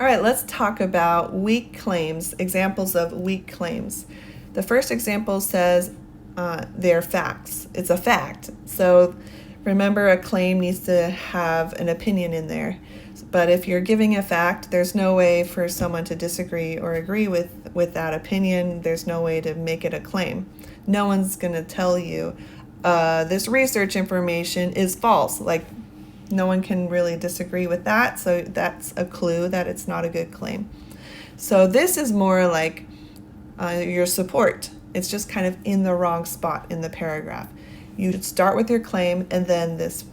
All right, let's talk about weak claims, examples of weak claims. The first example says they're facts. It's a fact. So remember, a claim needs to have an opinion in there. But if you're giving a fact, there's no way for someone to disagree or agree with that opinion. There's no way to make it a claim. No one's going to tell you this research information is false. Like, no one can really disagree with that, so that's a clue that it's not a good claim. So this is more like your support. It's just kind of in the wrong spot in the paragraph. You should start with your claim, and then this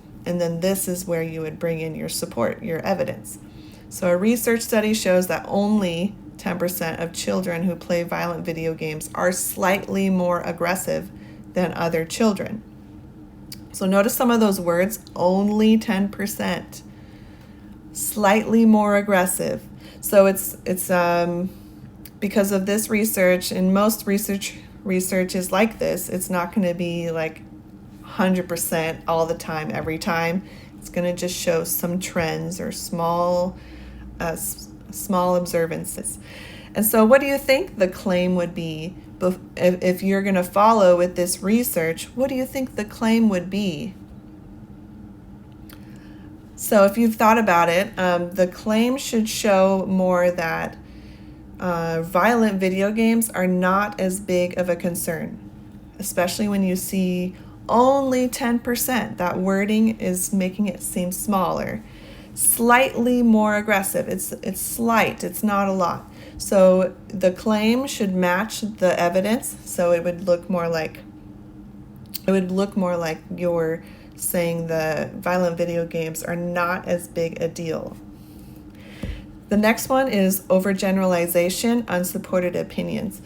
is where you would bring in your support, your evidence. So a research study shows that only 10% of children who play violent video games are slightly more aggressive than other children. So notice some of those words, only 10%, slightly more aggressive. So it's because of this research, and most research is like this. It's not going to be like 100% all the time, every time. It's going to just show some trends or small observances. And so what do you think the claim would be? If you're going to follow with this research, what do you think the claim would be? So if you've thought about it, the claim should show more that violent video games are not as big of a concern, especially when you see only 10%. That wording is making it seem smaller. Slightly more aggressive. It's slight. It's not a lot. So the claim should match the evidence. So it would look more like you're saying the violent video games are not as big a deal. The next one is overgeneralization, unsupported opinions.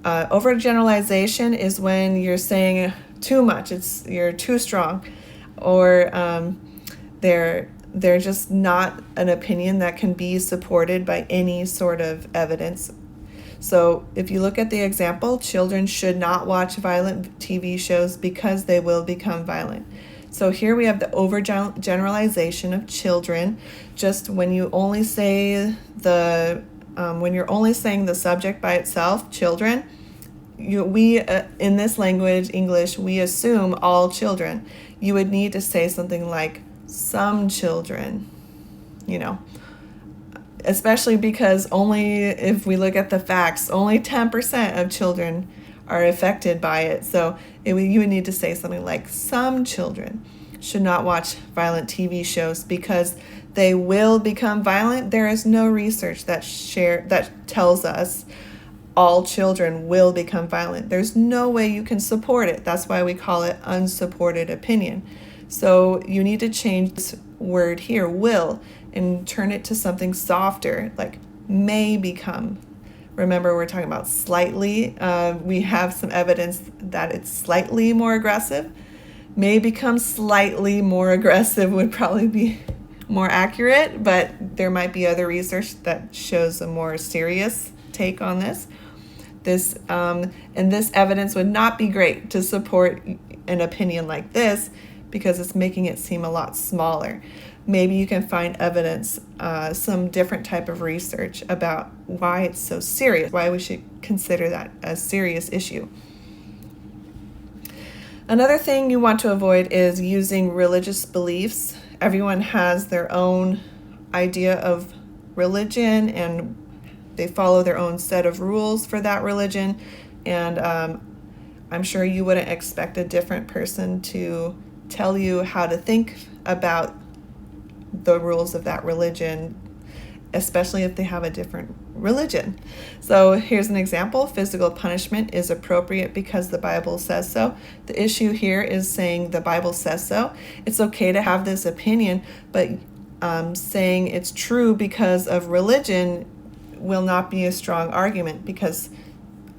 Overgeneralization is when you're saying too much. You're too strong, or they're just not an opinion that can be supported by any sort of evidence. So if you look at the example, children should not watch violent TV shows because they will become violent. So here we have the overgeneralization of children. Just when you only say when you're only saying the subject by itself, children, we in this language, English, we assume all children. You would need to say something like some children, especially because only if we look at the facts, only 10% of children are affected by it. So you would need to say something like some children should not watch violent TV shows because they will become violent. There is no research that tells us all children will become violent. There's no way you can support it. That's why we call it unsupported opinion. So you need to change this word here, will, and turn it to something softer, like may become. Remember, we're talking about slightly. We have some evidence that it's slightly more aggressive. May become slightly more aggressive would probably be more accurate, but there might be other research that shows a more serious take on this. And this evidence would not be great to support an opinion like this because it's making it seem a lot smaller. Maybe you can find evidence, some different type of research about why it's so serious, why we should consider that a serious issue. Another thing you want to avoid is using religious beliefs. Everyone has their own idea of religion, and they follow their own set of rules for that religion. And I'm sure you wouldn't expect a different person to tell you how to think about the rules of that religion, especially if they have a different religion. So here's an example. Physical punishment is appropriate because the Bible says so. The issue here is saying the Bible says so. It's okay to have this opinion, but saying it's true because of religion will not be a strong argument, because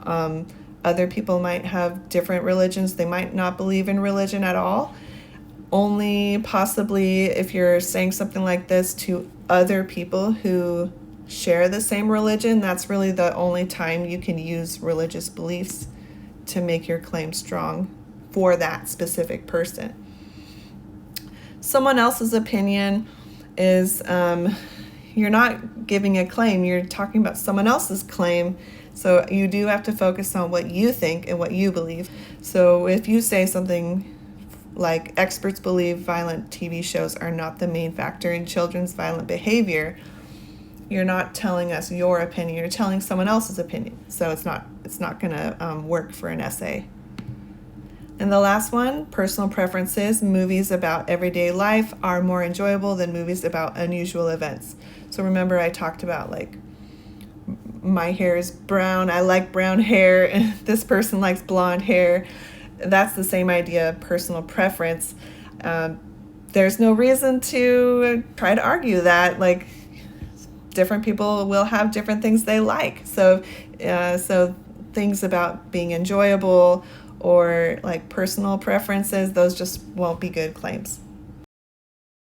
other people might have different religions. They might not believe in religion at all. Only possibly if you're saying something like this to other people who share the same religion, that's really the only time you can use religious beliefs to make your claim strong for that specific person. Someone else's opinion is, you're not giving a claim, you're talking about someone else's claim. So you do have to focus on what you think and what you believe. So if you say something like experts believe violent TV shows are not the main factor in children's violent behavior, you're not telling us your opinion, you're telling someone else's opinion. So it's not going to work for an essay. And the last one, personal preferences. Movies about everyday life are more enjoyable than movies about unusual events. So remember I talked about like my hair is brown, I like brown hair, and this person likes blonde hair. That's the same idea of personal preference. There's no reason to try to argue that. Like, different people will have different things they like. So things about being enjoyable or like personal preferences, those just won't be good claims.